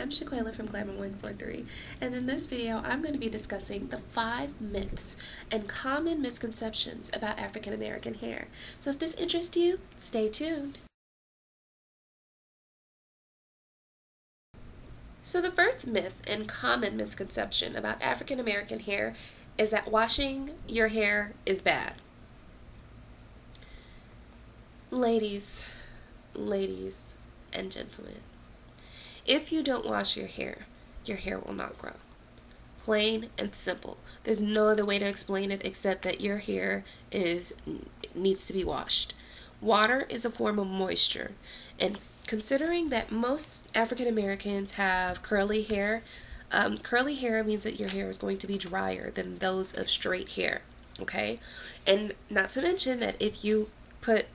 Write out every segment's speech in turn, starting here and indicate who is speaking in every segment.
Speaker 1: I'm Shaquela from Glamour143, and in this video I'm going to be discussing the 5 myths and common misconceptions about African American hair. So if this interests you, stay tuned. So the first myth and common misconception about African American hair is that washing your hair is bad. Ladies and gentlemen, if you don't wash your hair will not grow. Plain and simple. There's no other way to explain it except that your hair needs to be washed. Water is a form of moisture, and considering that most African Americans have curly hair means that your hair is going to be drier than those of straight hair, okay? And not to mention that if you put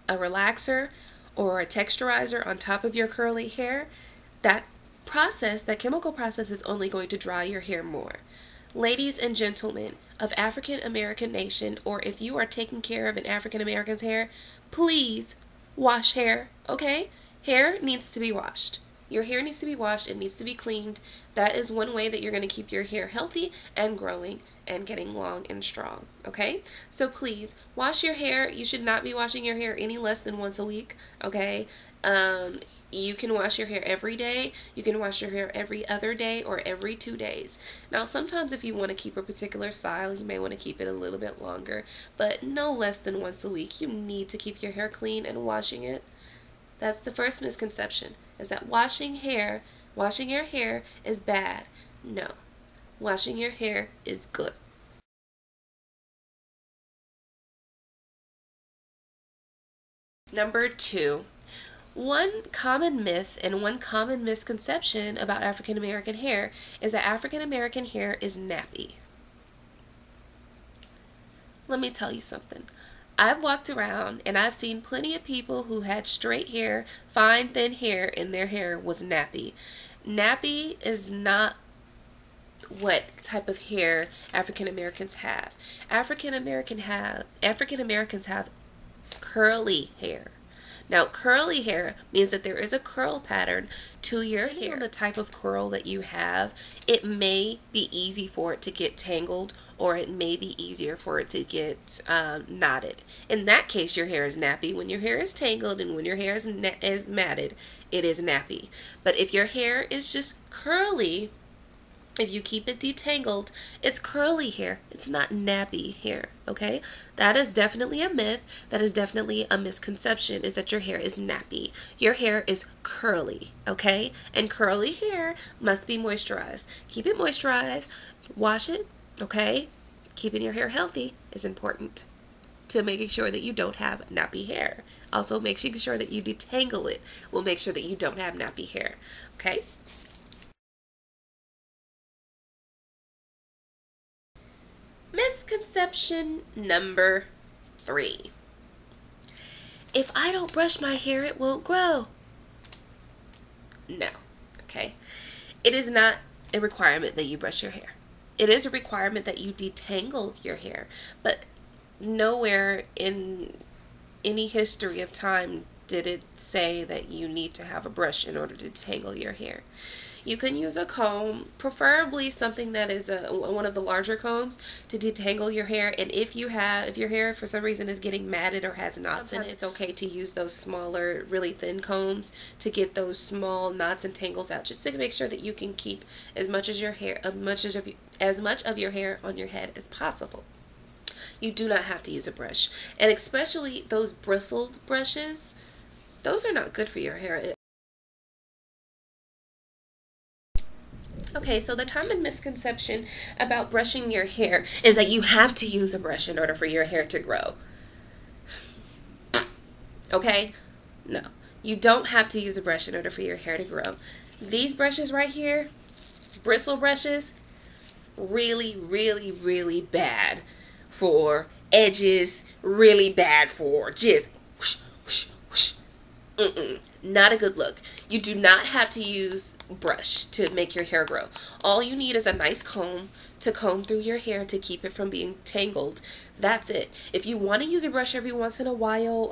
Speaker 1: a relaxer or a texturizer on top of your curly hair, that chemical process is only going to dry your hair more. Ladies and gentlemen of African American nation, or if you are taking care of an African American's hair, please wash hair, okay? Hair needs to be washed. Your hair needs to be washed. It needs to be cleaned. That is one way that you're going to keep your hair healthy and growing and getting long and strong, okay? So please, wash your hair. You should not be washing your hair any less than once a week, okay? You can wash your hair every day. You can wash your hair every other day or every 2 days. Now, sometimes if you want to keep a particular style, you may want to keep it a little bit longer, but no less than once a week. You need to keep your hair clean and washing it. That's the first misconception, is that washing your hair is bad. No. Washing your hair is good. Number 2. One common myth and one common misconception about African American hair is that African American hair is nappy. Let me tell you something. I've walked around and I've seen plenty of people who had straight hair, fine thin hair, and their hair was nappy. Nappy is not what type of hair African Americans have. African Americans have curly hair. Now, curly hair means that there is a curl pattern to your hair. Depending on the type of curl that you have, it may be easy for it to get tangled, or it may be easier for it to get knotted. In that case, your hair is nappy. When your hair is tangled and when your hair is matted, it is nappy. But if your hair is just curly, if you keep it detangled, it's curly hair. It's not nappy hair, okay? That is definitely a myth. That is definitely a misconception, is that your hair is nappy. Your hair is curly, okay? And curly hair must be moisturized. Keep it moisturized. Wash it, okay? Keeping your hair healthy is important to making sure that you don't have nappy hair. Also, making sure that you detangle it will make sure that you don't have nappy hair, okay? Misconception number 3. If I don't brush my hair, it won't grow. No, okay? It is not a requirement that you brush your hair. It is a requirement that you detangle your hair, but nowhere in any history of time did it say that you need to have a brush in order to detangle your hair. You can use a comb, preferably something that is one of the larger combs, to detangle your hair. And if your hair for some reason is getting matted or has knots in it, it's okay to use those smaller, really thin combs to get those small knots and tangles out, just to make sure that you can keep as much of your hair on your head as possible. You do not have to use a brush, and especially those bristled brushes. Those are not good for your hair. Okay, so the common misconception about brushing your hair is that you have to use a brush in order for your hair to grow. Okay? No. You don't have to use a brush in order for your hair to grow. These brushes right here, bristle brushes, really, really, really bad for edges, really bad for just whoosh, whoosh, whoosh. Not a good look. You do not have to use brush to make your hair grow. All you need is a nice comb to comb through your hair to keep it from being tangled. That's it. If you want to use a brush every once in a while,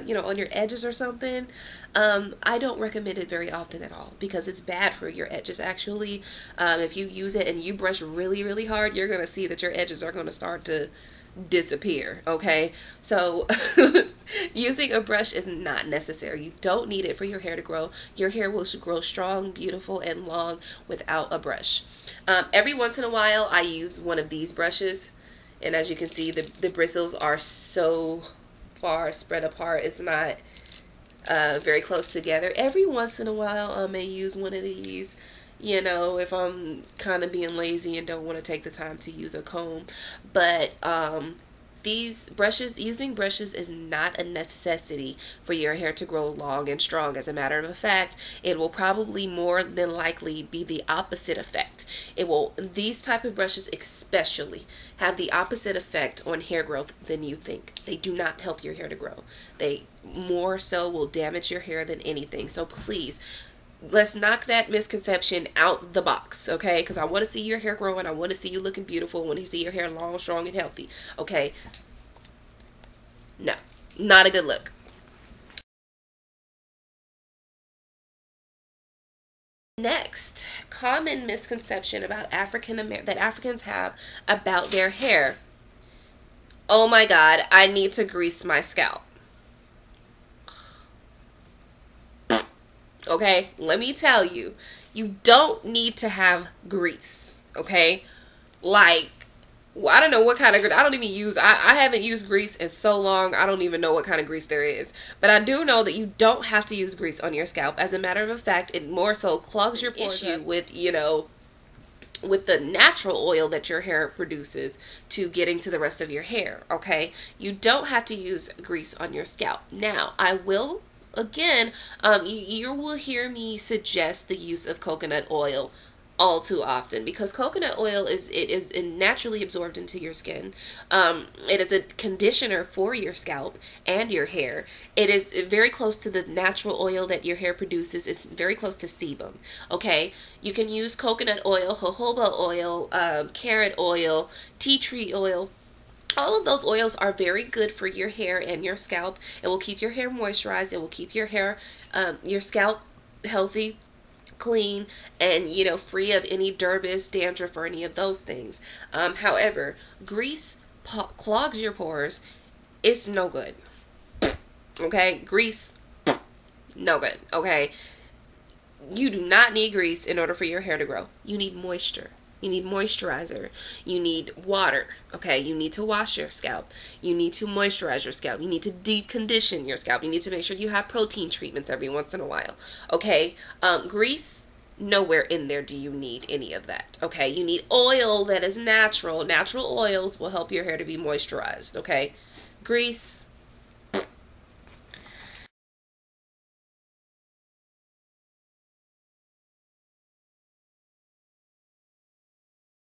Speaker 1: you know, on your edges or something, I don't recommend it very often at all because it's bad for your edges actually. If you use it and you brush really, really hard, you're going to see that your edges are going to start to disappear, okay? So using a brush is not necessary. You don't need it for your hair to grow. Your hair will grow strong, beautiful, and long without a brush. Every once in a while I use one of these brushes, and as you can see, the bristles are so far spread apart. It's not very close together. Every once in a while I may use one of these, you know, if I'm kind of being lazy and don't want to take the time to use a comb. But these brushes, using brushes is not a necessity for your hair to grow long and strong. As a matter of fact, it will probably more than likely be the opposite effect. It will, these type of brushes especially, have the opposite effect on hair growth than you think. They do not help your hair to grow. They more so will damage your hair than anything. So please, let's knock that misconception out the box, okay? Because I want to see your hair growing. I want to see you looking beautiful. I want to see your hair long, strong, and healthy, okay? No, not a good look. Next, common misconception about that Africans have about their hair. Oh my God, I need to grease my scalp. Okay, let me tell you, you don't need to have grease, okay? Like, I don't know what kind of grease. I don't even use, I haven't used grease in so long, I don't even know what kind of grease there is. But I do know that you don't have to use grease on your scalp. As a matter of fact, it more so clogs your pores up with, you know, with the natural oil that your hair produces to getting to the rest of your hair, okay? You don't have to use grease on your scalp. Now, I will, again, you will hear me suggest the use of coconut oil all too often because coconut oil is naturally absorbed into your skin. It is a conditioner for your scalp and your hair. It is very close to the natural oil that your hair produces. It's very close to sebum. Okay, you can use coconut oil, jojoba oil, carrot oil, tea tree oil. All of those oils are very good for your hair and your scalp. It will keep your hair moisturized. It will keep your hair, your scalp healthy, clean, and, you know, free of any derbis, dandruff, or any of those things. However, grease clogs your pores. It's no good. Okay, grease, no good. Okay, you do not need grease in order for your hair to grow. You need moisture. You need moisturizer. You need water. Okay, you need to wash your scalp. You need to moisturize your scalp. You need to deep condition your scalp. You need to make sure you have protein treatments every once in a while. Okay, grease, nowhere in there do you need any of that. Okay, you need oil that is natural. Natural oils will help your hair to be moisturized. Okay, grease,